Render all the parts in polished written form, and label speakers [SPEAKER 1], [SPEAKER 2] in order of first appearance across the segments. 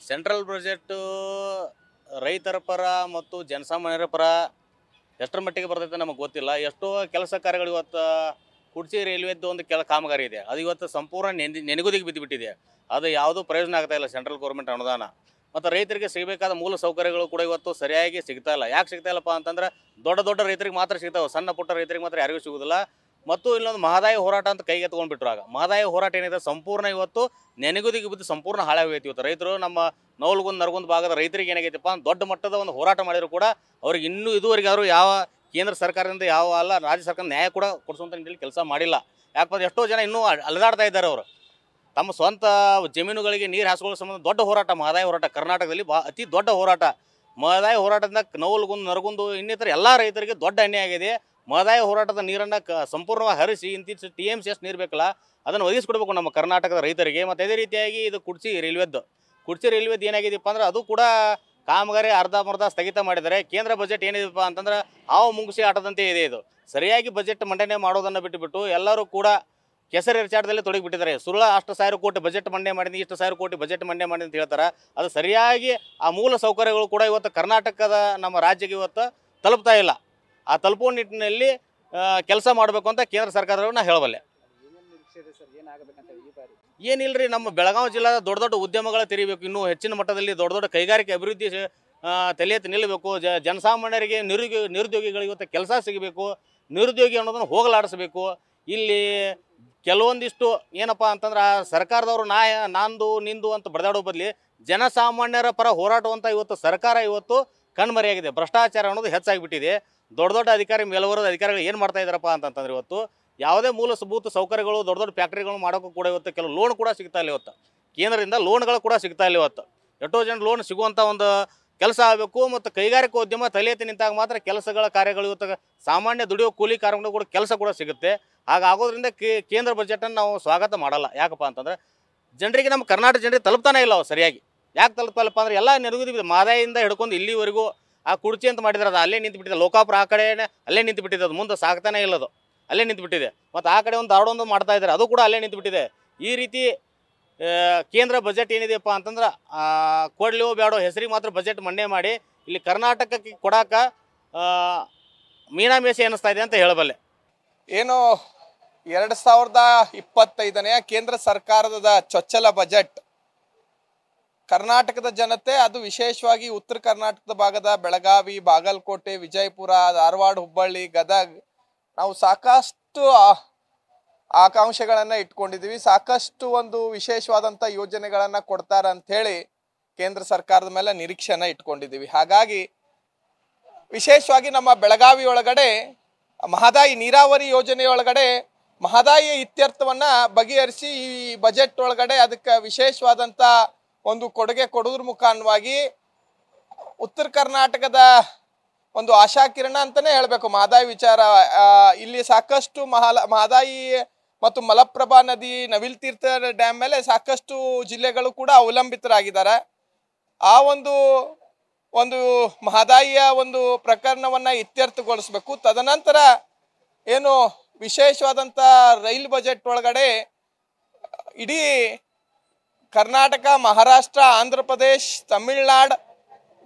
[SPEAKER 1] Central budget ರೈತರ ಪರ ಮತ್ತು ಜನಸಾಮಾನ್ಯರ ಪರ ಎಷ್ಟರ ಮಟ್ಟಿಗೆ ಬರ್ತೈತೆ ನಮಗೆ ಗೊತ್ತಿಲ್ಲ. ಎಷ್ಟೋ ಕೆಲಸ ಕಾರ್ಯಗಳು ಇವತ್ತು ಕುಡ್ಚಿ ರೈಲ್ವೆದ್ದು ಒಂದು ಕಾಮಗಾರಿ ಇದೆ, ಅದು ಇವತ್ತು ಸಂಪೂರ್ಣ ನೆನೆಗುದಿಗೆ ಬಿದ್ದುಬಿಟ್ಟಿದೆ. ಅದು ಯಾವುದೂ ಪ್ರಯೋಜನ ಆಗ್ತಾ ಇಲ್ಲ ಸೆಂಟ್ರಲ್ ಗೌರ್ಮೆಂಟ್ ಅನುದಾನ. ಮತ್ತು ರೈತರಿಗೆ ಸಿಗಬೇಕಾದ ಮೂಲ ಸೌಕರ್ಯಗಳು ಕೂಡ ಇವತ್ತು ಸರಿಯಾಗಿ ಸಿಗ್ತಾ ಇಲ್ಲ. ಯಾಕೆ ಸಿಗ್ತಾ ಇಲ್ಲಪ್ಪ ಅಂತಂದ್ರೆ ದೊಡ್ಡ ದೊಡ್ಡ ರೈತರಿಗೆ ಮಾತ್ರ ಸಿಗ್ತಾವೆ, ಸಣ್ಣ ಪುಟ್ಟ ರೈತರಿಗೆ ಮಾತ್ರ ಯಾರಿಗೂ ಸಿಗೋದಿಲ್ಲ. ಮತ್ತು ಇಲ್ಲೊಂದು ಮಹದಾಯಿ ಹೋರಾಟ ಅಂತ ಕೈಗೆ ಎತ್ಕೊಂಡ್ಬಿಟ್ರು. ಆಗ ಮಹದಾಯಿ ಹೋರಾಟ ಏನಿದೆ ಸಂಪೂರ್ಣ ಇವತ್ತು ನೆನೆಗುದಿಗೆ ಬಿದ್ದು ಸಂಪೂರ್ಣ ಹಾಳಾಗೋಯ್ತು. ಇವತ್ತು ರೈತರು ನಮ್ಮ ನವಲಗುಂದ ನರಗುಂದ ಭಾಗದ ರೈತರಿಗೆ ಏನಾಗೈತಪ್ಪ ದೊಡ್ಡ ಮಟ್ಟದ ಒಂದು ಹೋರಾಟ ಮಾಡಿದ್ರು ಕೂಡ ಅವ್ರಿಗೆ ಇನ್ನೂ ಇದುವರೆಗೆ ಅವರು ಯಾವ ಕೇಂದ್ರ ಸರ್ಕಾರದಿಂದ ಯಾವ ಅಲ್ಲ ರಾಜ್ಯ ಸರ್ಕಾರ ನ್ಯಾಯ ಕೂಡ ಕೊಡಿಸುವಂಥ ನಿಟ್ಟಿನಲ್ಲಿ ಕೆಲಸ ಮಾಡಿಲ್ಲ. ಯಾಕಂದ್ರೆ ಎಷ್ಟೋ ಜನ ಇನ್ನೂ ಅಲೆದಾಡ್ತಾ ಇದ್ದಾರೆ. ಅವರು ತಮ್ಮ ಸ್ವಂತ ಜಮೀನುಗಳಿಗೆ ನೀರು ಹಾಸ್ಕೊಳ್ಳೋ ಸಂಬಂಧ ದೊಡ್ಡ ಹೋರಾಟ ಮಹದಾಯಿ ಹೋರಾಟ ಕರ್ನಾಟಕದಲ್ಲಿ ಅತಿ ದೊಡ್ಡ ಹೋರಾಟ. ಮಹದಾಯಿ ಹೋರಾಟದಿಂದ ನವಲಗುಂದ ನರಗುಂದ ಇನ್ನಿತರ ಎಲ್ಲ ರೈತರಿಗೆ ದೊಡ್ಡ ಅನ್ಯಾಯ ಆಗಿದೆ. ಮಹದಾಯಿ ಹೋರಾಟದ ನೀರನ್ನು ಸಂಪೂರ್ಣವಾಗಿ ಹರಿಸಿ ಇಂತಿಷ್ಟು TMC ಎಷ್ಟು ನೀರು ಬೇಕಲ್ಲ ಅದನ್ನು ಒದಗಿಸ್ಕೊಡ್ಬೇಕು ನಮ್ಮ ಕರ್ನಾಟಕದ ರೈತರಿಗೆ. ಮತ್ತು ಅದೇ ರೀತಿಯಾಗಿ ಇದು ಕುಡ್ಚಿ ರೈಲ್ವೆದ್ದು ಏನಾಗಿದೆಯಪ್ಪ ಅಂದ್ರೆ ಅದು ಕೂಡ ಕಾಮಗಾರಿ ಅರ್ಧಂಬರ್ಧ ಸ್ಥಗಿತ ಮಾಡಿದ್ದಾರೆ. ಕೇಂದ್ರ ಬಜೆಟ್ ಏನಿದೆಪ್ಪ ಅಂತಂದ್ರೆ ಹಾವು ಮುಂಗುಸಿ ಆಟದಂತೆ ಇದೆ. ಇದು ಸರಿಯಾಗಿ ಬಜೆಟ್ ಮಂಡನೆ ಮಾಡೋದನ್ನು ಬಿಟ್ಟುಬಿಟ್ಟು ಎಲ್ಲರೂ ಕೂಡ ಕೆಸರು ಎರಚಾಟದಲ್ಲಿ ತೊಡಗಿಬಿಟ್ಟಿದ್ದಾರೆ. ಸುಳ್ಳ ಅಷ್ಟು ಸಾವಿರ ಕೋಟಿ ಬಜೆಟ್ ಮಂಡನೆ ಮಾಡಿದ್ವಿ, ಇಷ್ಟು ಸಾವಿರ ಕೋಟಿ ಬಜೆಟ್ ಮಂಡನೆ ಮಾಡಿದ್ವಿ ಅಂತ ಹೇಳ್ತಾರೆ. ಅದು ಸರಿಯಾಗಿ ಆ ಮೂಲ ಸೌಕರ್ಯಗಳು ಕೂಡ ಇವತ್ತು ಕರ್ನಾಟಕದ ನಮ್ಮ ರಾಜ್ಯಕ್ಕೆ ಇವತ್ತು ತಲುಪ್ತಾ ಇಲ್ಲ. ಆ ತಲುಪುವ ನಿಟ್ಟಿನಲ್ಲಿ ಕೆಲಸ ಮಾಡಬೇಕು ಅಂತ ಕೇಂದ್ರ ಸರ್ಕಾರದವ್ರು ನಾ ಹೇಳಬಲ್ಲೆ. ಏನಿಲ್ಲರಿ, ನಮ್ಮ ಬೆಳಗಾವಿ ಜಿಲ್ಲಾದ ದೊಡ್ಡ ದೊಡ್ಡ ಉದ್ಯಮಗಳ ತೆರೀಬೇಕು, ಇನ್ನೂ ಹೆಚ್ಚಿನ ಮಟ್ಟದಲ್ಲಿ ದೊಡ್ಡ ದೊಡ್ಡ ಕೈಗಾರಿಕೆ ಅಭಿವೃದ್ಧಿ ತಲೆ ಎತ್ತಿ ನಿಲ್ಲಬೇಕು. ಜನಸಾಮಾನ್ಯರಿಗೆ ನಿರುದ್ಯೋಗಿಗಳಿಗೆ ಇವತ್ತು ಕೆಲಸ ಸಿಗಬೇಕು. ನಿರುದ್ಯೋಗಿ ಅನ್ನೋದನ್ನು ಹೋಗಲಾಡಿಸಬೇಕು. ಇಲ್ಲಿ ಕೆಲವೊಂದಿಷ್ಟು ಏನಪ್ಪ ಅಂತಂದ್ರೆ ಸರ್ಕಾರದವರು ನಂದು ನಿಂದು ಅಂತ ಬಡದಾಡೋ ಬದಲಿ ಜನಸಾಮಾನ್ಯರ ಪರ ಹೋರಾಟವಂತ ಇವತ್ತು ಸರ್ಕಾರ ಇವತ್ತು ಕಣ್ಮರೆಯಾಗಿದೆ. ಭ್ರಷ್ಟಾಚಾರ ಅನ್ನೋದು ಹೆಚ್ಚಾಗಿಬಿಟ್ಟಿದೆ. ದೊಡ್ಡ ದೊಡ್ಡ ಅಧಿಕಾರಿ ಮೇಲ್ವರ್ಗದ ಅಧಿಕಾರಿಗಳು ಏನು ಮಾಡ್ತಾ ಇದ್ದಾರಪ್ಪ ಅಂತಂದ್ರೆ ಇವತ್ತು ಯಾವುದೇ ಮೂಲಭೂತ ಸೌಕರ್ಯಗಳು ದೊಡ್ಡ ದೊಡ್ಡ ಫ್ಯಾಕ್ಟ್ರಿಗಳು ಮಾಡೋಕ್ಕೂ ಕೂಡ ಇವತ್ತು ಕೆಲವು ಲೋನ್ ಕೂಡ ಸಿಗ್ತಾ ಇಲ್ಲ. ಇವತ್ತು ಕೇಂದ್ರದಿಂದ ಲೋನ್ಗಳು ಕೂಡ ಸಿಗ್ತಾ ಇಲ್ಲ. ಇವತ್ತು ಎಷ್ಟೋ ಜನ ಲೋನ್ ಸಿಗುವಂಥ ಒಂದು ಕೆಲಸ ಆಗಬೇಕು. ಮತ್ತು ಕೈಗಾರಿಕೋದ್ಯಮ ತಲೆ ಎತ್ತಿ ನಿಂತಾಗ ಮಾತ್ರ ಕೆಲಸಗಳ ಕಾರ್ಯಗಳು ಇವತ್ತು ಸಾಮಾನ್ಯ ದುಡಿಯೋ ಕೂಲಿ ಕಾರ್ಮಿಕರು ಕೂಡ ಕೆಲಸ ಕೂಡ ಸಿಗುತ್ತೆ. ಹಾಗಾಗೋದ್ರಿಂದ ಕೇಂದ್ರ ಬಜೆಟನ್ನು ನಾವು ಸ್ವಾಗತ ಮಾಡಲ್ಲ. ಯಾಕಪ್ಪ ಅಂತಂದರೆ ಜನರಿಗೆ ನಮ್ಮ ಕರ್ನಾಟಕ ಜನರಿಗೆ ತಲುಪ್ತಾನೆ ಇಲ್ಲ ಅವು ಸರಿಯಾಗಿ. ಯಾಕೆ ತಲುಪಲ್ಲಪ್ಪ ಅಂದ್ರೆ ಎಲ್ಲ ನೆನಗುದಿದೆ. ಮಹದಾಯಿಯಿಂದ ಹಿಡ್ಕೊಂಡು ಇಲ್ಲಿವರೆಗೂ ಆ ಕುಡ್ಚಿ ಅಂತ ಮಾಡಿದ್ರೆ ಅದು ಅಲ್ಲೇ ನಿಂತು ಬಿಟ್ಟಿದೆ. ಲೋಕಾಪುರ ಆ ಕಡೆನೇ ಅಲ್ಲೇ ನಿಂತು ಬಿಟ್ಟಿದೆ. ಅದು ಮುಂದೆ ಸಾಗ್ತಾನೆ ಇಲ್ಲದು, ಅಲ್ಲೇ ನಿಂತು ಬಿಟ್ಟಿದೆ. ಮತ್ತು ಆ ಕಡೆ ಒಂದು ಧಾರವಾಡೊಂದು ಮಾಡ್ತಾ ಇದ್ದಾರೆ, ಅದು ಕೂಡ ಅಲ್ಲೇ ನಿಂತು ಬಿಟ್ಟಿದೆ. ಈ ರೀತಿ ಕೇಂದ್ರ ಬಜೆಟ್ ಏನಿದೆಯಪ್ಪ ಅಂತಂದ್ರೆ ಕೊಡ್ಲಿವೋ ಬೇಡೋ ಹೆಸರಿಗೆ ಮಾತ್ರ ಬಜೆಟ್ ಮಂಡನೆ ಮಾಡಿ ಇಲ್ಲಿ ಕರ್ನಾಟಕಕ್ಕೆ ಕೊಡಾಕ ಮೀನಾಮೇಷ ಅನ್ನಿಸ್ತಾ ಇದೆ ಅಂತ ಹೇಳಬಲ್ಲೆ.
[SPEAKER 2] ಏನು 2025ನೇ ಕೇಂದ್ರ ಸರ್ಕಾರದ ಚೊಚ್ಚಲ ಬಜೆಟ್ ಕರ್ನಾಟಕದ ಜನತೆ, ಅದು ವಿಶೇಷವಾಗಿ ಉತ್ತರ ಕರ್ನಾಟಕದ ಭಾಗದ ಬೆಳಗಾವಿ, ಬಾಗಲಕೋಟೆ, ವಿಜಯಪುರ, ಧಾರವಾಡ, ಹುಬ್ಬಳ್ಳಿ, ಗದಗ ನಾವು ಸಾಕಷ್ಟು ಆಕಾಂಕ್ಷೆಗಳನ್ನು ಇಟ್ಕೊಂಡಿದ್ದೀವಿ. ಸಾಕಷ್ಟು ಒಂದು ವಿಶೇಷವಾದಂಥ ಯೋಜನೆಗಳನ್ನು ಕೊಡ್ತಾರೆ ಅಂಥೇಳಿ ಕೇಂದ್ರ ಸರ್ಕಾರದ ಮೇಲೆ ನಿರೀಕ್ಷೆನ ಇಟ್ಕೊಂಡಿದ್ದೀವಿ. ಹಾಗಾಗಿ ವಿಶೇಷವಾಗಿ ನಮ್ಮ ಬೆಳಗಾವಿ ಒಳಗಡೆ ಮಹದಾಯಿ ನೀರಾವರಿ ಯೋಜನೆಯೊಳಗಡೆ ಮಹದಾಯಿಯ ಇತ್ಯರ್ಥವನ್ನು ಬಗೆಹರಿಸಿ ಈ ಬಜೆಟ್ ಒಳಗಡೆ ಅದಕ್ಕೆ ವಿಶೇಷವಾದಂಥ ಒಂದು ಕೊಡುಗೆ ಕೊಡೋದ್ರ ಮುಖಾಂತರವಾಗಿ ಉತ್ತರ ಕರ್ನಾಟಕದ ಒಂದು ಆಶಾಕಿರಣ ಅಂತಲೇ ಹೇಳಬೇಕು ಮಹದಾಯಿ ವಿಚಾರ. ಇಲ್ಲಿ ಸಾಕಷ್ಟು ಮಹದಾಯಿ ಮತ್ತು ಮಲಪ್ರಭಾ ನದಿ, ನವಿಲ್ ತೀರ್ಥ ಡ್ಯಾಮ್ ಮೇಲೆ ಸಾಕಷ್ಟು ಜಿಲ್ಲೆಗಳು ಕೂಡ ಅವಲಂಬಿತರಾಗಿದ್ದಾರೆ. ಆ ಒಂದು ಮಹದಾಯಿಯ ಒಂದು ಪ್ರಕರಣವನ್ನು ಇತ್ಯರ್ಥಗೊಳಿಸಬೇಕು. ತದನಂತರ ಏನು ವಿಶೇಷವಾದಂಥ ರೈಲ್ ಬಜೆಟ್ ಒಳಗಡೆ ಇಡೀ ಕರ್ನಾಟಕ, ಮಹಾರಾಷ್ಟ್ರ, ಆಂಧ್ರ ಪ್ರದೇಶ್, ತಮಿಳ್ನಾಡು,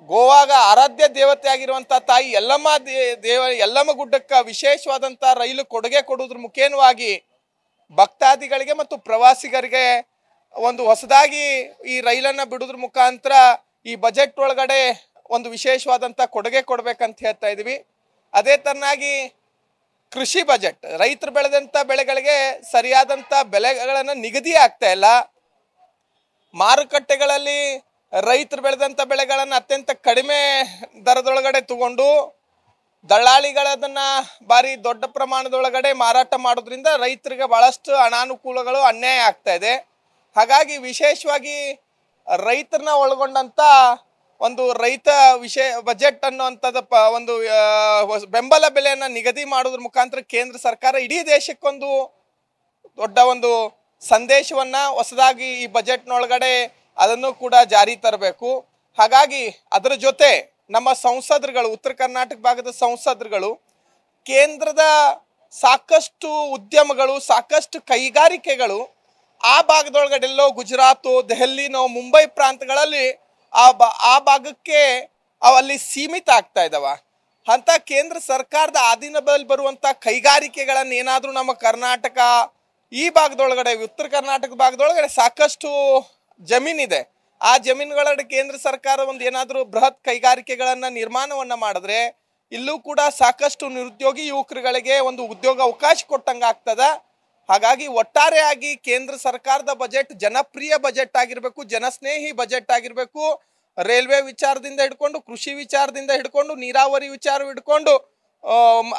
[SPEAKER 2] ಗೋವಾಗ ಆರಾಧ್ಯ ದೇವತೆ ಆಗಿರುವಂಥ ತಾಯಿ ಯಲ್ಲಮ್ಮ ಗುಡ್ಡಕ್ಕೆ ವಿಶೇಷವಾದಂಥ ರೈಲು ಕೊಡುಗೆ ಕೊಡುವುದ್ರ ಮುಖೇನವಾಗಿ ಭಕ್ತಾದಿಗಳಿಗೆ ಮತ್ತು ಪ್ರವಾಸಿಗರಿಗೆ ಒಂದು ಹೊಸದಾಗಿ ಈ ರೈಲನ್ನು ಬಿಡೋದ್ರ ಮುಖಾಂತರ ಈ ಬಜೆಟ್ ಒಳಗಡೆ ಒಂದು ವಿಶೇಷವಾದಂಥ ಕೊಡುಗೆ ಕೊಡಬೇಕಂತ ಹೇಳ್ತಾ ಇದ್ದೀವಿ. ಅದೇ ತರನಾಗಿ ಕೃಷಿ ಬಜೆಟ್, ರೈತರು ಬೆಳೆದಂಥ ಬೆಳೆಗಳಿಗೆ ಸರಿಯಾದಂಥ ಬೆಲೆಗಳನ್ನು ನಿಗದಿ ಆಗ್ತಾ ಇಲ್ಲ. ಮಾರುಕಟ್ಟೆಗಳಲ್ಲಿ ರೈತರು ಬೆಳೆದಂಥ ಬೆಳೆಗಳನ್ನು ಅತ್ಯಂತ ಕಡಿಮೆ ದರದೊಳಗಡೆ ತಗೊಂಡು ದಳ್ಳಾಳಿಗಳದನ್ನು ಭಾರಿ ದೊಡ್ಡ ಪ್ರಮಾಣದೊಳಗಡೆ ಮಾರಾಟ ಮಾಡೋದ್ರಿಂದ ರೈತರಿಗೆ ಭಾಳಷ್ಟು ಅನಾನುಕೂಲಗಳು, ಅನ್ಯಾಯ ಆಗ್ತಾ ಇದೆ. ಹಾಗಾಗಿ ವಿಶೇಷವಾಗಿ ರೈತರನ್ನ ಒಳಗೊಂಡಂಥ ಒಂದು ರೈತ ಬಜೆಟ್ ಅನ್ನುವಂಥದ್ದು ಒಂದು ಬೆಂಬಲ ಬೆಲೆಯನ್ನು ನಿಗದಿ ಮಾಡೋದ್ರ ಮುಖಾಂತರ ಕೇಂದ್ರ ಸರ್ಕಾರ ಇಡೀ ದೇಶಕ್ಕೊಂದು ದೊಡ್ಡ ಒಂದು ಸಂದೇಶವನ್ನು ಹೊಸದಾಗಿ ಈ ಬಜೆಟ್ನೊಳಗಡೆ ಅದನ್ನು ಕೂಡ ಜಾರಿ ತರಬೇಕು. ಹಾಗಾಗಿ ಅದರ ಜೊತೆ ನಮ್ಮ ಸಂಸದರುಗಳು, ಉತ್ತರ ಕರ್ನಾಟಕ ಭಾಗದ ಸಂಸದರುಗಳು ಕೇಂದ್ರದ ಸಾಕಷ್ಟು ಉದ್ಯಮಗಳು, ಸಾಕಷ್ಟು ಕೈಗಾರಿಕೆಗಳು ಆ ಭಾಗದೊಳಗಡೆಲ್ಲೋ ಗುಜರಾತು, ದೆಹಲಿನೋ, ಮುಂಬೈ ಪ್ರಾಂತಗಳಲ್ಲಿ ಆ ಭಾಗಕ್ಕೆ ಅಲ್ಲಿ ಸೀಮಿತ ಆಗ್ತಾ ಇದಾವ. ಅಂತ ಕೇಂದ್ರ ಸರ್ಕಾರದ ಅಧೀನದಲ್ಲಿ ಬರುವಂತ ಕೈಗಾರಿಕೆಗಳನ್ನ ಏನಾದ್ರೂ ನಮ್ಮ ಕರ್ನಾಟಕ ಈ ಭಾಗದೊಳಗಡೆ, ಉತ್ತರ ಕರ್ನಾಟಕ ಭಾಗದೊಳಗಡೆ ಸಾಕಷ್ಟು ಜಮೀನಿದೆ. ಆ ಜಮೀನುಗಳ ಕೇಂದ್ರ ಸರ್ಕಾರ ಒಂದು ಏನಾದ್ರೂ ಬೃಹತ್ ಕೈಗಾರಿಕೆಗಳನ್ನ ನಿರ್ಮಾಣವನ್ನ ಮಾಡಿದ್ರೆ ಇಲ್ಲೂ ಕೂಡ ಸಾಕಷ್ಟು ನಿರುದ್ಯೋಗಿ ಯುವಕರುಗಳಿಗೆ ಒಂದು ಉದ್ಯೋಗ ಅವಕಾಶ ಕೊಟ್ಟಂಗ ಆಗ್ತದ. ಹಾಗಾಗಿ ಒಟ್ಟಾರೆಯಾಗಿ ಕೇಂದ್ರ ಸರ್ಕಾರದ ಬಜೆಟ್ ಜನಪ್ರಿಯ ಬಜೆಟ್ ಆಗಿರ್ಬೇಕು, ಜನಸ್ನೇಹಿ ಬಜೆಟ್ ಆಗಿರ್ಬೇಕು. ರೈಲ್ವೆ ವಿಚಾರದಿಂದ ಹಿಡ್ಕೊಂಡು, ಕೃಷಿ ವಿಚಾರದಿಂದ ಹಿಡ್ಕೊಂಡು, ನೀರಾವರಿ ವಿಚಾರ ಹಿಡ್ಕೊಂಡು,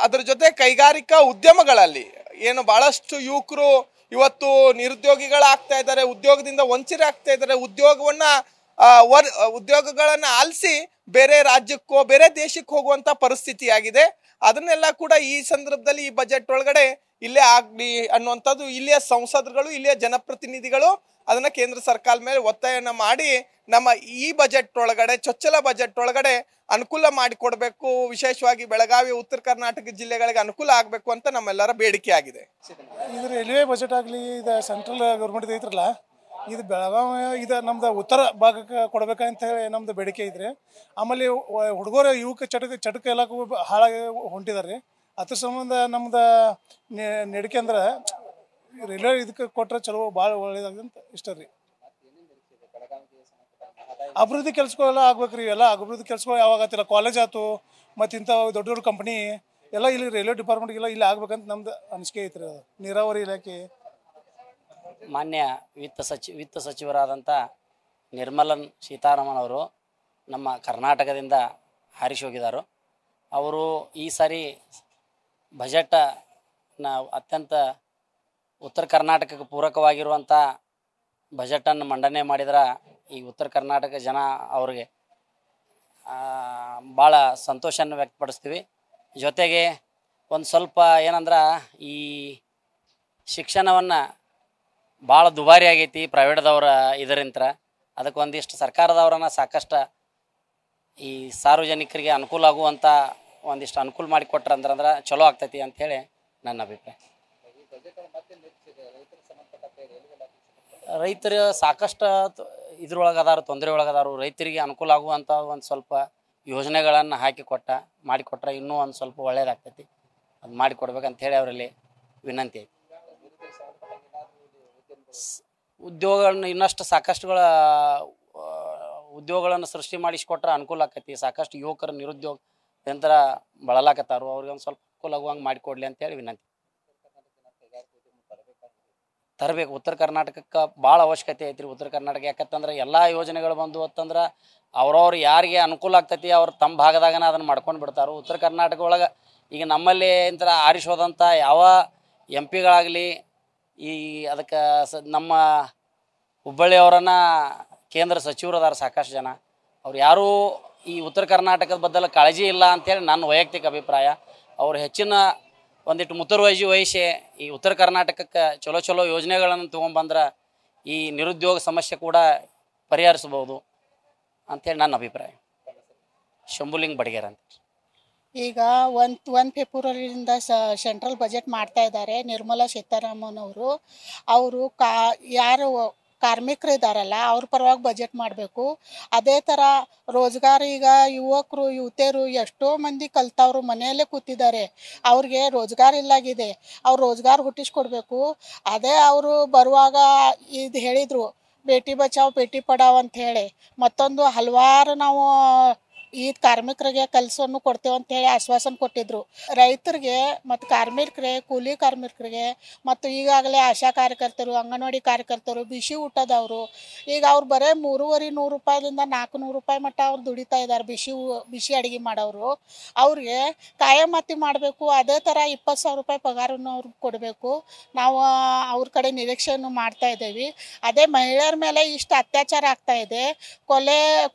[SPEAKER 2] ಅದ್ರ ಜೊತೆ ಕೈಗಾರಿಕಾ ಉದ್ಯಮಗಳಲ್ಲಿ ಏನು ಬಹಳಷ್ಟು ಯುವಕರು ಇವತ್ತು ನಿರುದ್ಯೋಗಿಗಳಾಗ್ತಾ ಇದ್ದಾರೆ, ಉದ್ಯೋಗದಿಂದ ವಂಚಿತರಾಗ್ತಾ ಇದ್ದಾರೆ. ಉದ್ಯೋಗಗಳನ್ನ ಆಲಿಸಿ ಬೇರೆ ರಾಜ್ಯಕ್ಕೋ ಬೇರೆ ದೇಶಕ್ಕೆ ಹೋಗುವಂತ ಪರಿಸ್ಥಿತಿ ಆಗಿದೆ. ಅದನ್ನೆಲ್ಲ ಕೂಡ ಈ ಸಂದರ್ಭದಲ್ಲಿ ಈ ಬಜೆಟ್ ಒಳಗಡೆ ಇಲ್ಲೇ ಆಗ್ಲಿ ಅನ್ನುವಂಥದ್ದು ಇಲ್ಲಿಯ ಸಂಸದರುಗಳು, ಇಲ್ಲಿಯ ಜನಪ್ರತಿನಿಧಿಗಳು ಅದನ್ನ ಕೇಂದ್ರ ಸರ್ಕಾರ ಮೇಲೆ ಒತ್ತಾಯನ ಮಾಡಿ ನಮ್ಮ ಈ ಬಜೆಟ್ ಒಳಗಡೆ, ಚೊಚ್ಚಲ ಬಜೆಟ್ ಒಳಗಡೆ ಅನುಕೂಲ ಮಾಡಿಕೊಡ್ಬೇಕು. ವಿಶೇಷವಾಗಿ ಬೆಳಗಾವಿ, ಉತ್ತರ ಕರ್ನಾಟಕ ಜಿಲ್ಲೆಗಳಿಗೆ ಅನುಕೂಲ ಆಗಬೇಕು ಅಂತ ನಮ್ಮೆಲ್ಲರ ಬೇಡಿಕೆ ಆಗಿದೆ.
[SPEAKER 3] ಇದು ರೈಲ್ವೆ ಬಜೆಟ್ ಆಗಲಿ, ಇದು ಸೆಂಟ್ರಲ್ ಗೌರ್ಮೆಂಟ್ ಐತ್ರಲ್ಲ, ಇದು ಬೆಳಗಾವಿ, ಇದು ನಮ್ದು ಉತ್ತರ ಭಾಗಕ್ಕೆ ಕೊಡ್ಬೇಕಂತ ಹೇಳಿ ನಮ್ದು ಬೇಡಿಕೆ ಐತ್ರಿ. ಆಮೇಲೆ ಹುಡುಗರು ಯುವಕ ಚಟಕ ಎಲ್ಲಕ್ಕೂ ಹಾಳಾಗಿ ಹೊಂಟಿದಾರೆ. ಅದ್ರ ಸಂಬಂಧ ನಮ್ದು ಬೇಡಿಕೆ ಅಂದ್ರೆ ರೈಲ್ವೆ ಇದಕ್ಕೆ ಕೊಟ್ಟರೆ ಚಲೋ, ಭಾಳ ಒಳ್ಳೇದಾಗಂತ ಇಷ್ಟ ರೀ. ಅಭಿವೃದ್ಧಿ ಕೆಲಸಗಳೆಲ್ಲ ಆಗ್ಬೇಕ್ರಿ. ಎಲ್ಲ ಅಭಿವೃದ್ಧಿ ಕೆಲಸಗಳು ಯಾವಾಗ ಆಗ್ತಿಲ್ಲ, ಕಾಲೇಜ್ ಆಯ್ತು ಮತ್ತು ಇಂಥ ದೊಡ್ಡ ದೊಡ್ಡ ಕಂಪ್ನಿ ಎಲ್ಲ ಇಲ್ಲಿ ರೈಲ್ವೆ ಡಿಪಾರ್ಟ್ಮೆಂಟ್ಗೆಲ್ಲ ಇಲ್ಲಿ ಆಗ್ಬೇಕಂತ ನಮ್ದು ಅನಿಸಿಕೆ ಐತ್ರಿ. ಅದು ನೀರಾವರಿ ಇಲಾಖೆ
[SPEAKER 4] ಮಾನ್ಯ ವಿತ್ತ ಸಚಿವರಾದಂಥ ನಿರ್ಮಲನ್ ಸೀತಾರಾಮನ್ ಅವರು ನಮ್ಮ ಕರ್ನಾಟಕದಿಂದ ಹಾರಿಸಿ ಹೋಗಿದ್ದಾರೆ. ಅವರು ಈ ಸಾರಿ ಬಜೆಟನ್ನು ಅತ್ಯಂತ ಉತ್ತರ ಕರ್ನಾಟಕಕ್ಕೆ ಪೂರಕವಾಗಿರುವಂಥ ಬಜೆಟನ್ನು ಮಂಡನೆ ಮಾಡಿದ್ರೆ ಈ ಉತ್ತರ ಕರ್ನಾಟಕ ಜನ ಅವ್ರಿಗೆ ಭಾಳ ಸಂತೋಷವನ್ನು ವ್ಯಕ್ತಪಡಿಸ್ತೀವಿ. ಜೊತೆಗೆ ಒಂದು ಸ್ವಲ್ಪ ಏನಂದ್ರೆ ಈ ಶಿಕ್ಷಣವನ್ನು ಭಾಳ ದುಬಾರಿ ಆಗೈತಿ ಪ್ರೈವೇಟ್ದವ್ರ ಇದರಿಂತ. ಅದಕ್ಕೆ ಒಂದಿಷ್ಟು ಸರ್ಕಾರದವ್ರನ್ನ ಸಾಕಷ್ಟು ಈ ಸಾರ್ವಜನಿಕರಿಗೆ ಅನುಕೂಲ ಆಗುವಂಥ ಒಂದಿಷ್ಟು ಅನುಕೂಲ ಮಾಡಿಕೊಟ್ರೆ ಅಂದ್ರೆ ಚಲೋ ಆಗ್ತೈತಿ ಅಂಥೇಳಿ ನನ್ನ ಅಭಿಪ್ರಾಯ. ರೈತರು ಸಾಕಷ್ಟು ಇದ್ರೊಳಗೆ ಅದಾರು, ತೊಂದರೆ ಒಳಗದಾರು. ರೈತರಿಗೆ ಅನುಕೂಲ ಆಗುವಂಥ ಒಂದು ಸ್ವಲ್ಪ ಯೋಜನೆಗಳನ್ನು ಮಾಡಿಕೊಟ್ರೆ ಇನ್ನೂ ಒಂದು ಸ್ವಲ್ಪ ಒಳ್ಳೇದಾಗ್ತೈತಿ. ಅದು ಮಾಡಿಕೊಡ್ಬೇಕಂಥೇಳಿ ಅವರಲ್ಲಿ ವಿನಂತಿ ಐತಿ. ಉದ್ಯೋಗಗಳನ್ನ ಇನ್ನಷ್ಟು ಸಾಕಷ್ಟುಗಳ ಉದ್ಯೋಗಗಳನ್ನು ಸೃಷ್ಟಿ ಮಾಡಿಸ್ಕೊಟ್ರೆ ಅನುಕೂಲ ಆಕೈತಿ. ಸಾಕಷ್ಟು ಯುವಕರು ನಿರುದ್ಯೋಗ ಯಂತ್ರ ಬಳಲಾಕತ್ತಾರು, ಅವ್ರಿಗೆ ಒಂದು ಸ್ವಲ್ಪ ಅನುಕೂಲ ಆಗುವಂಗೆ ಮಾಡಿಕೊಡ್ಲಿ ಅಂತೇಳಿ ವಿನಂತಿ. ತರಬೇಕು. ಉತ್ತರ ಕರ್ನಾಟಕಕ್ಕೆ ಭಾಳ ಅವಶ್ಯಕತೆ ಐತ್ರಿ. ಉತ್ತರ ಕರ್ನಾಟಕ ಯಾಕಂತಂದ್ರೆ ಎಲ್ಲ ಯೋಜನೆಗಳು ಬಂದು ಅಂತಂದ್ರೆ ಅವ್ರವ್ರು ಯಾರಿಗೆ ಅನುಕೂಲ ಆಗ್ತೈತಿ ಅವ್ರು ತಮ್ಮ ಭಾಗದಾಗನ ಅದನ್ನು ಮಾಡ್ಕೊಂಡು ಬಿಡ್ತಾರೆ. ಉತ್ತರ ಕರ್ನಾಟಕ ಒಳಗೆ ಈಗ ನಮ್ಮಲ್ಲಿ ಇಂಥ ಆರಿಸೋದಂಥ ಯಾವ MP ಗಳಾಗಲಿ ಈ ಅದಕ್ಕೆ ನಮ್ಮ ಹುಬ್ಬಳ್ಳಿಯವರನ್ನ ಕೇಂದ್ರ ಸಚಿವರು ಅದಾರ ಸಾಕಷ್ಟು ಜನ. ಅವ್ರು ಯಾರೂ ಈ ಉತ್ತರ ಕರ್ನಾಟಕದ ಬದಲು ಕಾಳಜಿ ಇಲ್ಲ ಅಂಥೇಳಿ ನನ್ನ ವೈಯಕ್ತಿಕ ಅಭಿಪ್ರಾಯ. ಅವ್ರು ಹೆಚ್ಚಿನ ಒಂದಿಟ್ಟು ವಹಿಸಿ ಈ ಉತ್ತರ ಕರ್ನಾಟಕಕ್ಕೆ ಚಲೋ ಯೋಜನೆಗಳನ್ನು ತೊಗೊಂಬಂದ್ರೆ ಈ ನಿರುದ್ಯೋಗ ಸಮಸ್ಯೆ ಕೂಡ ಪರಿಹರಿಸ್ಬೋದು ಅಂಥೇಳಿ ನನ್ನ ಅಭಿಪ್ರಾಯ. ಶಂಭುಲಿಂಗ್ ಬಡಿಗೇರ್ ಅಂತ.
[SPEAKER 5] ಈಗ 1 ಫೆಬ್ರವರಿಯಿಂದ ಸೆಂಟ್ರಲ್ ಬಜೆಟ್ ಮಾಡ್ತಾ ಇದ್ದಾರೆ ನಿರ್ಮಲಾ ಸೀತಾರಾಮನ್ ಅವರು ಯಾರು ಕಾರ್ಮಿಕರು ಇದ್ದಾರಲ್ಲ ಅವ್ರ ಪರವಾಗಿ ಬಜೆಟ್ ಮಾಡಬೇಕು. ಅದೇ ಥರ ರೋಜ್ಗಾರ್, ಈಗ ಯುವತಿಯರು ಎಷ್ಟೋ ಮಂದಿ ಕಲ್ತವ್ರು ಮನೆಯಲ್ಲೇ ಕೂತಿದ್ದಾರೆ, ಅವ್ರಿಗೆ ರೋಜ್ಗಾರ್ ಇಲ್ಲಾಗಿದೆ. ಅವ್ರು ರೋಜ್ಗಾರ್ ಹುಟ್ಟಿಸ್ಕೊಡ್ಬೇಕು. ಅದೇ ಅವರು ಬರುವಾಗ ಇದು ಹೇಳಿದರು, ಬೇಟಿ ಬಚಾವ್ ಬೇಟಿ ಪಡಾವ್ ಅಂತ ಹೇಳಿ ಮತ್ತೊಂದು ಹಲವಾರು ನಾವು ಈ ಕಾರ್ಮಿಕರಿಗೆ ಕೆಲಸವನ್ನು ಕೊಡ್ತೇವೆ ಅಂತೇಳಿ ಆಶ್ವಾಸನೆ ಕೊಟ್ಟಿದ್ರು. ರೈತರಿಗೆ ಮತ್ತು ಕಾರ್ಮಿಕರಿಗೆ, ಕೂಲಿ ಕಾರ್ಮಿಕರಿಗೆ ಮತ್ತು ಈಗಾಗಲೇ ಆಶಾ ಕಾರ್ಯಕರ್ತರು, ಅಂಗನವಾಡಿ ಕಾರ್ಯಕರ್ತರು, ಬಿಸಿ ಊಟದವರು ಈಗ ಅವ್ರು ಬರೀ 3,500 ರೂಪಾಯಿದಿಂದ 400 ರೂಪಾಯಿ ಮಟ್ಟ ಅವ್ರು ದುಡಿತಾ ಇದ್ದಾರೆ. ಬಿಸಿ ಅಡುಗೆ ಮಾಡೋರು ಅವ್ರಿಗೆ ಕಾಯಮತ್ತಿ ಮಾಡಬೇಕು. ಅದೇ ಥರ 20,000 ರೂಪಾಯಿ ಪಗಾರನ್ನು ಅವ್ರಿಗೆ ಕೊಡಬೇಕು. ನಾವು ಅವ್ರ ಕಡೆ ನಿರೀಕ್ಷೆಯನ್ನು ಮಾಡ್ತಾ ಇದ್ದೇವೆ. ಅದೇ ಮಹಿಳೆಯರ ಮೇಲೆ ಇಷ್ಟು ಅತ್ಯಾಚಾರ ಆಗ್ತಾ ಇದೆ,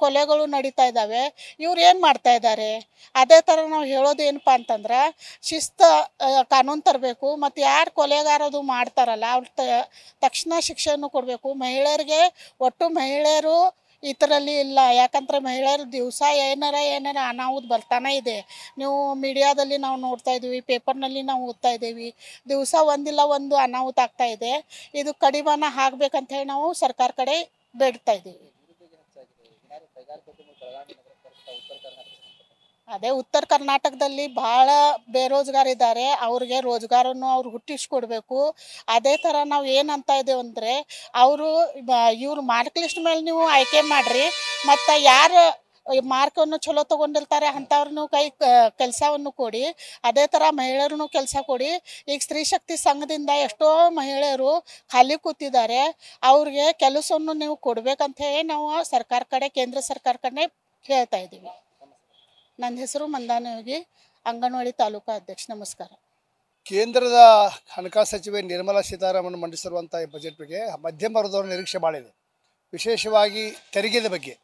[SPEAKER 5] ಕೊಲೆಗಳು ನಡೀತಾ ಇದ್ದಾವೆ. ಇವ್ರು ಏನು ಮಾಡ್ತಾ ಇದ್ದಾರೆ? ಅದೇ ಥರ ನಾವು ಹೇಳೋದು ಏನಪ್ಪ ಅಂತಂದ್ರೆ ಶಿಸ್ತು ಕಾನೂನು ತರಬೇಕು. ಮತ್ತು ಯಾರು ಕೊಲೆಗಾರದು ಮಾಡ್ತಾರಲ್ಲ ಅವ್ರ ತಕ್ಷಣ ಶಿಕ್ಷೆಯನ್ನು ಕೊಡಬೇಕು. ಮಹಿಳೆಯರಿಗೆ ಒಟ್ಟು ಮಹಿಳೆಯರು ಇದರಲ್ಲಿ ಇಲ್ಲ. ಯಾಕಂದರೆ ಮಹಿಳೆಯರು ದಿವಸ ಏನಾರ ಅನಾಹುತ ಬರ್ತಾನೆ ಇದೆ. ನೀವು ಮೀಡಿಯಾದಲ್ಲಿ ನಾವು ನೋಡ್ತಾ ಇದ್ದೀವಿ, ಪೇಪರ್ನಲ್ಲಿ ನಾವು ಓದ್ತಾ ಇದ್ದೀವಿ. ದಿವಸ ಒಂದಿಲ್ಲ ಒಂದು ಅನಾಹುತ ಆಗ್ತಾ ಇದೆ. ಇದು ಕಡಿವಾಣ ಆಗ್ಬೇಕಂತ ಹೇಳಿ ನಾವು ಸರ್ಕಾರ ಕಡೆ ಬೇಡ್ತಾ ಇದ್ದೀವಿ. ಅದೇ ಉತ್ತರ ಕರ್ನಾಟಕದಲ್ಲಿ ಭಾಳ ಬೇರೋಜ್ಗಾರ್ ಇದ್ದಾರೆ, ಅವ್ರಿಗೆ ರೋಜ್ಗಾರನ್ನು ಅವ್ರು ಹುಟ್ಟಿಸ್ಕೊಡ್ಬೇಕು. ಅದೇ ಥರ ನಾವು ಏನಂತ ಇದ್ದೇವೆ ಅಂದರೆ, ಅವರು ಇವ್ರು ಮಾರ್ಕ್ ಲಿಸ್ಟ್ ಮೇಲೆ ನೀವು ಆಯ್ಕೆ ಮಾಡಿರಿ, ಮತ್ತು ಯಾರು ಮಾರ್ಕನ್ನು ಚಲೋ ತೊಗೊಂಡಿರ್ತಾರೆ ಅಂಥವ್ರನ್ನು ಕೆಲಸವನ್ನು ಕೊಡಿ. ಅದೇ ಥರ ಮಹಿಳೆಯರನ್ನು ಕೆಲಸ ಕೊಡಿ. ಈಗ ಸ್ತ್ರೀ ಶಕ್ತಿ ಸಂಘದಿಂದ ಎಷ್ಟೋ ಮಹಿಳೆಯರು ಖಾಲಿ ಕೂತಿದ್ದಾರೆ, ಅವ್ರಿಗೆ ಕೆಲಸವನ್ನು ನೀವು ಕೊಡ್ಬೇಕಂತ ಹೇಳಿ ನಾವು ಸರ್ಕಾರ ಕಡೆ, ಕೇಂದ್ರ ಸರ್ಕಾರ ಕಡೆ ಹೇಳ್ತಾ ಇದ್ದೀವಿ. ನನ್ನ ಹೆಸರು ಮಂದಾನಯೋಗಿ, ಅಂಗನವಾಡಿ ತಾಲೂಕಾ ಅಧ್ಯಕ್ಷ. ನಮಸ್ಕಾರ.
[SPEAKER 6] ಕೇಂದ್ರದ ಹಣಕಾಸು ಸಚಿವೆ ನಿರ್ಮಲಾ ಸೀತಾರಾಮನ್ ಮಂಡಿಸಿರುವಂಥ ಈ ಬಜೆಟ್ ಬಗ್ಗೆ ಮಧ್ಯಮ ವರ್ಗದವರ ನಿರೀಕ್ಷೆ ಮಾಡಿದೆ. ವಿಶೇಷವಾಗಿ ತೆರಿಗೆದ ಬಗ್ಗೆ,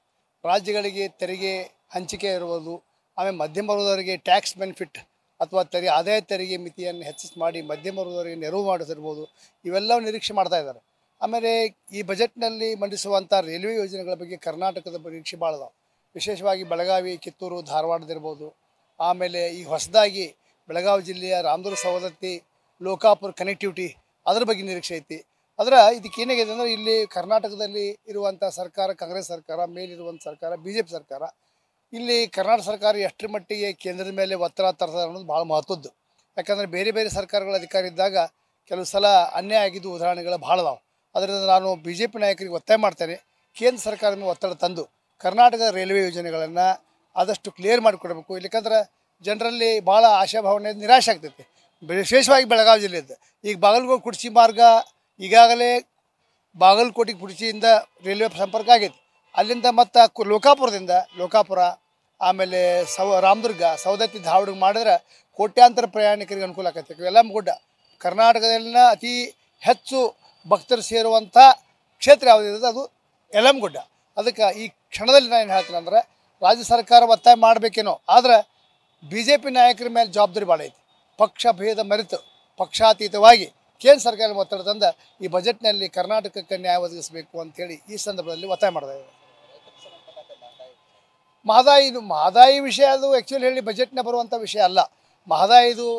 [SPEAKER 6] ರಾಜ್ಯಗಳಿಗೆ ತೆರಿಗೆ ಹಂಚಿಕೆ ಇರುವುದು, ಆಮೇಲೆ ಮಧ್ಯಮ ವರ್ಗದವರಿಗೆ ಟ್ಯಾಕ್ಸ್ ಬೆನಿಫಿಟ್ ಅಥವಾ ಆದಾಯ ತೆರಿಗೆ ಮಿತಿಯನ್ನು ಹೆಚ್ಚಿಸಿ ಮಾಡಿ ಮಧ್ಯಮ ವರ್ಗದವರಿಗೆ ನೆರವು ಮಾಡಿಸಿರ್ಬೋದು, ಇವೆಲ್ಲವೂ ನಿರೀಕ್ಷೆ ಮಾಡ್ತಾ ಇದ್ದಾರೆ. ಆಮೇಲೆ ಈ ಬಜೆಟ್ನಲ್ಲಿ ಮಂಡಿಸುವಂಥ ರೈಲ್ವೆ ಯೋಜನೆಗಳ ಬಗ್ಗೆ ಕರ್ನಾಟಕದ ನಿರೀಕ್ಷೆ ಭಾಳ ಅದಾವೆ. ವಿಶೇಷವಾಗಿ ಬೆಳಗಾವಿ, ಕಿತ್ತೂರು, ಧಾರವಾಡದಿರ್ಬೋದು. ಆಮೇಲೆ ಈ ಹೊಸದಾಗಿ ಬೆಳಗಾವಿ ಜಿಲ್ಲೆಯ ರಾಮದುರ್ಗ, ಸವದತ್ತಿ, ಲೋಕಾಪುರ ಕನೆಕ್ಟಿವಿಟಿ, ಅದರ ಬಗ್ಗೆ ನಿರೀಕ್ಷೆ ಐತಿ. ಇದಕ್ಕೆ ಏನಾಗಿದೆ ಅಂದರೆ, ಇಲ್ಲಿ ಕರ್ನಾಟಕದಲ್ಲಿ ಇರುವಂಥ ಸರ್ಕಾರ ಕಾಂಗ್ರೆಸ್ ಸರ್ಕಾರ, ಮೇಲಿರುವಂಥ ಸರ್ಕಾರ BJP ಸರ್ಕಾರ, ಇಲ್ಲಿ ಕರ್ನಾಟಕ ಸರ್ಕಾರ ಎಷ್ಟರ ಮಟ್ಟಿಗೆ ಕೇಂದ್ರದ ಮೇಲೆ ಒತ್ತಡ ತರ್ತದೆ ಅನ್ನೋದು ಭಾಳ ಮಹತ್ವದ್ದು. ಯಾಕಂದರೆ ಬೇರೆ ಬೇರೆ ಸರ್ಕಾರಗಳ ಅಧಿಕಾರ ಇದ್ದಾಗ ಕೆಲವು ಸಲ ಅನ್ಯಾಯ ಆಗಿದ್ದು ಉದಾಹರಣೆಗಳು ಭಾಳ ಅದಾವೆ. ಅದರಿಂದ ನಾನು BJP ನಾಯಕರಿಗೆ ಒತ್ತಾಯ ಮಾಡ್ತೇನೆ, ಕೇಂದ್ರ ಸರ್ಕಾರದ ಮೇಲೆ ಒತ್ತಡ ತಂದು ಕರ್ನಾಟಕದ ರೈಲ್ವೆ ಯೋಜನೆಗಳನ್ನು ಆದಷ್ಟು ಕ್ಲಿಯರ್ ಮಾಡಿಕೊಡ್ಬೇಕು. ಇಲ್ಲಕಂದ್ರೆ ಜನರಲ್ಲಿ ಭಾಳ ಆಶಾಭಾವನೆ, ನಿರಾಶೆ ಆಗ್ತೈತಿ. ವಿಶೇಷವಾಗಿ ಬೆಳಗಾವಿ ಜಿಲ್ಲೆಯದ್ದು. ಈಗ ಬಾಗಲಕೋಟೆ ಕುಡ್ಚಿ ಮಾರ್ಗ ಈಗಾಗಲೇ ಬಾಗಲಕೋಟೆ ಕುಡ್ಚಿಯಿಂದ ರೈಲ್ವೆ ಸಂಪರ್ಕ ಆಗೈತಿ. ಅಲ್ಲಿಂದ ಮತ್ತು ಲೋಕಾಪುರ ಆಮೇಲೆ ರಾಮದುರ್ಗ, ಸವದತ್ತಿ, ಧಾರವಾಡ ಮಾಡಿದ್ರೆ ಕೋಟ್ಯಾಂತರ ಪ್ರಯಾಣಿಕರಿಗೆ ಅನುಕೂಲ ಆಕೈತಿ. ಯಲ್ಲಮ್ಮಗುಡ್ಡ ಕರ್ನಾಟಕದಲ್ಲಿನ ಅತಿ ಹೆಚ್ಚು ಭಕ್ತರು ಸೇರುವಂಥ ಕ್ಷೇತ್ರ ಯಾವುದಿದೆ ಅದು ಯಲ್ಲಮ್ಮಗುಡ್ಡ. ಅದಕ್ಕೆ ಈ ಕ್ಷಣದಲ್ಲಿ ನಾನು ಏನು ಹೇಳ್ತೀನಿ ಅಂದ್ರೆ, ರಾಜ್ಯ ಸರ್ಕಾರ ಒತ್ತಾಯ ಮಾಡಬೇಕೇನೋ, ಆದರೆ BJP ನಾಯಕರ ಮೇಲೆ ಜವಾಬ್ದಾರಿ ಭಾಳ ಐತಿ. ಪಕ್ಷ ಭೇದ ಮರೆತು ಪಕ್ಷಾತೀತವಾಗಿ ಕೇಂದ್ರ ಸರ್ಕಾರ ಒತ್ತಡ ತಂದ ಈ ಬಜೆಟ್ನಲ್ಲಿ ಕರ್ನಾಟಕಕ್ಕೆ ನ್ಯಾಯ ಒದಗಿಸಬೇಕು ಅಂಥೇಳಿ ಈ ಸಂದರ್ಭದಲ್ಲಿ ಒತ್ತಾಯ ಮಾಡ್ತಾ ಇದ್ದಾರೆ. ಮಹದಾಯಿ ವಿಷಯ ಅದು ಆ್ಯಕ್ಚುಲಿ ಹೇಳಿ ಬಜೆಟ್ನ ಬರುವಂಥ ವಿಷಯ ಅಲ್ಲ. ಮಹದಾಯಿದು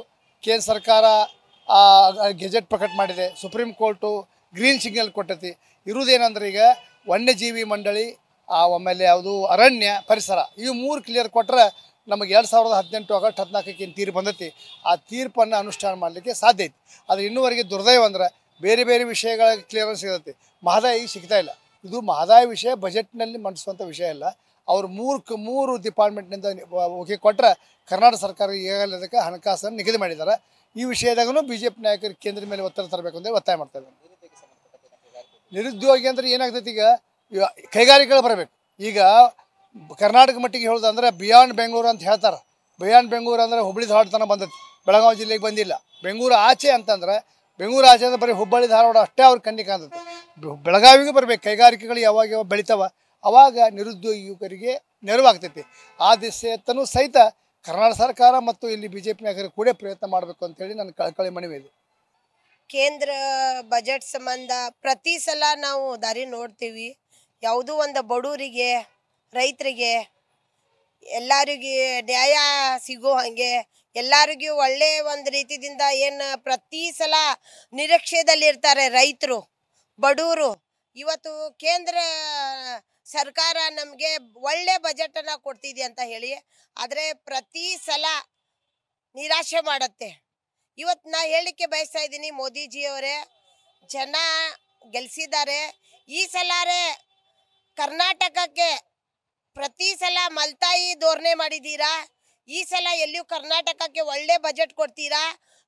[SPEAKER 6] ಕೇಂದ್ರ ಸರ್ಕಾರ ಗೆಜೆಟ್ ಪ್ರಕಟ ಮಾಡಿದೆ, ಸುಪ್ರೀಂ ಕೋರ್ಟು ಗ್ರೀನ್ ಸಿಗ್ನಲ್ ಕೊಟ್ಟೈತಿ. ಇರುವುದೇನಂದ್ರೆ ಈಗ ವನ್ಯಜೀವಿ ಮಂಡಳಿ, ಆಮೇಲೆ ಯಾವುದು ಅರಣ್ಯ, ಪರಿಸರ, ಇವು 3 ಕ್ಲಿಯರ್ ಕೊಟ್ಟರೆ ನಮಗೆ 2018 ಆಗಸ್ಟ್ 14 ಏನು ತೀರ್ಪು ಬಂದೈತಿ, ಆ ತೀರ್ಪನ್ನು ಅನುಷ್ಠಾನ ಮಾಡಲಿಕ್ಕೆ ಸಾಧ್ಯ ಐತಿ. ಆದರೆ ಇನ್ನೂವರೆಗೆ ದುರ್ದೈವ ಅಂದ್ರೆ ಬೇರೆ ಬೇರೆ ವಿಷಯಗಳ ಕ್ಲಿಯರೆನ್ಸ್ ಸಿಗುತ್ತೆ, ಮಹದಾಯಿ ಸಿಗ್ತಾ ಇಲ್ಲ. ಇದು ಮಹದಾಯಿ ವಿಷಯ ಬಜೆಟ್ನಲ್ಲಿ ಮಂಡಿಸುವಂಥ ವಿಷಯ ಇಲ್ಲ. ಅವರು 3 ಡಿಪಾರ್ಟ್ಮೆಂಟ್ನಿಂದ ಓಕೆ ಕೊಟ್ಟರೆ ಕರ್ನಾಟಕ ಸರ್ಕಾರ ಈಗಾಗಲೇ ಅದಕ್ಕೆ ಹಣಕಾಸನ್ನು ನಿಗದಿ ಮಾಡಿದ್ದಾರೆ. ಈ ವಿಷಯದಾಗೂ BJP ನಾಯಕರು ಕೇಂದ್ರದ ಮೇಲೆ ಒತ್ತಡ ತರಬೇಕು ಅಂತ ಒತ್ತಾಯ ಮಾಡ್ತಾ ಇದ್ದಾರೆ. ನಿರುದ್ಯೋಗಿ ಅಂದರೆ ಏನಾಗ್ತೈತಿ, ಈಗ ಕೈಗಾರಿಕೆಗಳು ಬರಬೇಕು. ಈಗ ಕರ್ನಾಟಕ ಮಟ್ಟಿಗೆ ಹೇಳೋದಂದ್ರೆ ಬಿಯಾಂಡ್ ಬೆಂಗಳೂರು ಅಂತ ಹೇಳ್ತಾರೆ. ಬಿಯಾಂಡ್ ಬೆಂಗಳೂರು ಅಂದರೆ ಹುಬ್ಬಳ್ಳಿ ಧಾರವಾಡ ತನಕ ಬಂದೈತಿ, ಬೆಳಗಾವಿ ಜಿಲ್ಲೆಗೆ ಬಂದಿಲ್ಲ. ಬೆಂಗಳೂರು ಆಚೆ ಅಂತಂದ್ರೆ, ಬೆಂಗಳೂರು ಆಚೆ ಅಂದರೆ ಬರೀ ಹುಬ್ಬಳ್ಳಿ ಧಾರವಾಡ ಅಷ್ಟೇ ಅವ್ರ ಕಣ್ಣಿಗೆ ಕಾಣ್ತೈತಿ. ಬೆಳಗಾವಿಗೆ ಬರಬೇಕು. ಕೈಗಾರಿಕೆಗಳು ಯಾವಾಗ ಬೆಳಿತಾವ ಅವಾಗ ನಿರುದ್ಯೋಗಿ ಯುವಕರಿಗೆ ನೆರವಾಗ್ತೈತಿ. ಆ ದಿಸೆಯತ್ತನೂ ಸಹಿತ ಕರ್ನಾಟಕ ಸರ್ಕಾರ ಮತ್ತು ಇಲ್ಲಿ BJP ನಾಯಕರು ಕೂಡ ಪ್ರಯತ್ನ ಮಾಡಬೇಕು ಅಂತೇಳಿ ನನ್ನ ಕಳಕಳಿ ಮನವಿ ಇದೆ.
[SPEAKER 7] ಕೇಂದ್ರ ಬಜೆಟ್ ಸಂಬಂಧ ಪ್ರತಿ ಸಲ ನಾವು ದಾರಿ ನೋಡ್ತೀವಿ. ಯಾವುದೋ ಒಂದು ಬಡವರಿಗೆ, ರೈತರಿಗೆ, ಎಲ್ಲರಿಗೂ ನ್ಯಾಯ ಸಿಗೋ ಹಾಗೆ, ಎಲ್ಲರಿಗೂ ಒಳ್ಳೆ ಒಂದು ರೀತಿಯಿಂದ ಏನು ಪ್ರತಿ ಸಲ ನಿರೀಕ್ಷೆದಲ್ಲಿರ್ತಾರೆ ರೈತರು, ಬಡವರು. ಇವತ್ತು ಕೇಂದ್ರ ಸರ್ಕಾರ ನಮಗೆ ಒಳ್ಳೆ ಬಜೆಟನ್ನು ಕೊಡ್ತಿದೆ ಅಂತ ಹೇಳಿ, ಆದರೆ ಪ್ರತಿ ಸಲ ನಿರಾಶೆ ಮಾಡುತ್ತೆ. ಇವತ್ತು ನಾ ಹೇಳಲಿಕ್ಕೆ ಬಯಸ್ತಾ ಇದ್ದೀನಿ, ಮೋದಿಜಿಯವರೇ ಜನ ಗೆಲ್ಸಿದ್ದಾರೆ. ಈ ಸಲಾರೆ ಕರ್ನಾಟಕಕ್ಕೆ ಪ್ರತಿ ಸಲ ಮಲ್ತಾಯಿ ಧೋರಣೆ ಮಾಡಿದ್ದೀರಾ. ಈ ಸಲ ಎಲ್ಲಿಯೂ ಕರ್ನಾಟಕಕ್ಕೆ ಒಳ್ಳೆ ಬಜೆಟ್ ಕೊಡ್ತೀರಾ,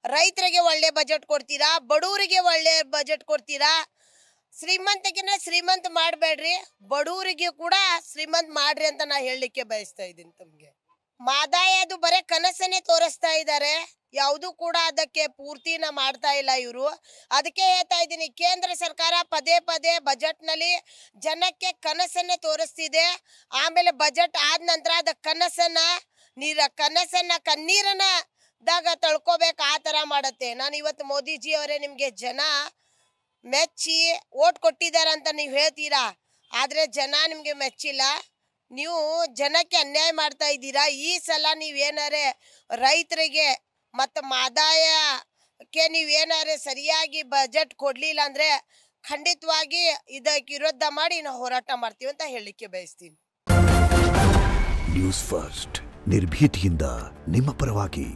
[SPEAKER 7] ರೈತರಿಗೆ ಒಳ್ಳೆ ಬಜೆಟ್ ಕೊಡ್ತೀರಾ, ಬಡವರಿಗೆ ಒಳ್ಳೆ ಬಜೆಟ್ ಕೊಡ್ತೀರಾ. ಶ್ರೀಮಂತಗಿನ ಶ್ರೀಮಂತ ಮಾಡಬೇಡ್ರಿ, ಬಡವರಿಗೆ ಕೂಡ ಶ್ರೀಮಂತ ಮಾಡ್ರಿ ಅಂತ ನಾ ಹೇಳಲಿಕ್ಕೆ ಬಯಸ್ತಾ ಇದ್ದೀನಿ. ತಮಗೆ ಮಹದಾಯಿ ಅದು ಬರೀ ಕನಸನ್ನೇ ತೋರಿಸ್ತಾ ಇದ್ದಾರೆ, ಯಾವುದು ಕೂಡ ಅದಕ್ಕೆ ಪೂರ್ತಿನ ಮಾಡ್ತಾ ಇಲ್ಲ ಇವರು. ಅದಕ್ಕೆ ಹೇಳ್ತಾ ಇದ್ದೀನಿ, ಕೇಂದ್ರ ಸರ್ಕಾರ ಪದೇ ಪದೇ ಬಜೆಟ್ನಲ್ಲಿ ಜನಕ್ಕೆ ಕನಸನ್ನೇ ತೋರಿಸ್ತಿದೆ. ಆಮೇಲೆ ಬಜೆಟ್ ಆದ ನಂತರ ಅದ ಕನಸನ್ನ ಕಣ್ಣೀರನ್ನ ತಳ್ಕೋಬೇಕು, ಆ ಥರ ಮಾಡುತ್ತೆ. ನಾನು ಇವತ್ತು ಮೋದಿಜಿ ಅವರೇ, ನಿಮಗೆ ಜನ ಮೆಚ್ಚಿ ಓಟ್ ಕೊಟ್ಟಿದ್ದಾರೆ ಅಂತ ನೀವು ಹೇಳ್ತೀರಾ, ಆದರೆ ಜನ ನಿಮಗೆ ಮೆಚ್ಚಿಲ್ಲ. ನೀವು ಜನಕ್ಕೆ ಅನ್ಯಾಯ ಮಾಡ್ತಾ ಇದ್ದೀರಾ. ಈ ಸಲ ನೀವೇನಾರೆ ರೈತರಿಗೆ ಮತ್ತು ಮಹದಾಯಕ್ಕೆ ನೀವೇನಾರೆ ಸರಿಯಾಗಿ ಬಜೆಟ್ ಕೊಡಲಿಲ್ಲ ಅಂದರೆ ಖಂಡಿತವಾಗಿ ಇದಕ್ಕೆ ವಿರೋಧ ಮಾಡಿ ನಾವು ಹೋರಾಟ ಮಾಡ್ತೀವಿ ಅಂತ ಹೇಳಲಿಕ್ಕೆ ಬಯಸ್ತೀನಿ.
[SPEAKER 8] ನ್ಯೂಸ್ ಫಸ್ಟ್ ನಿರ್ಭೀತಿಯಿಂದ ನಿಮ್ಮ ಪರವಾಗಿ.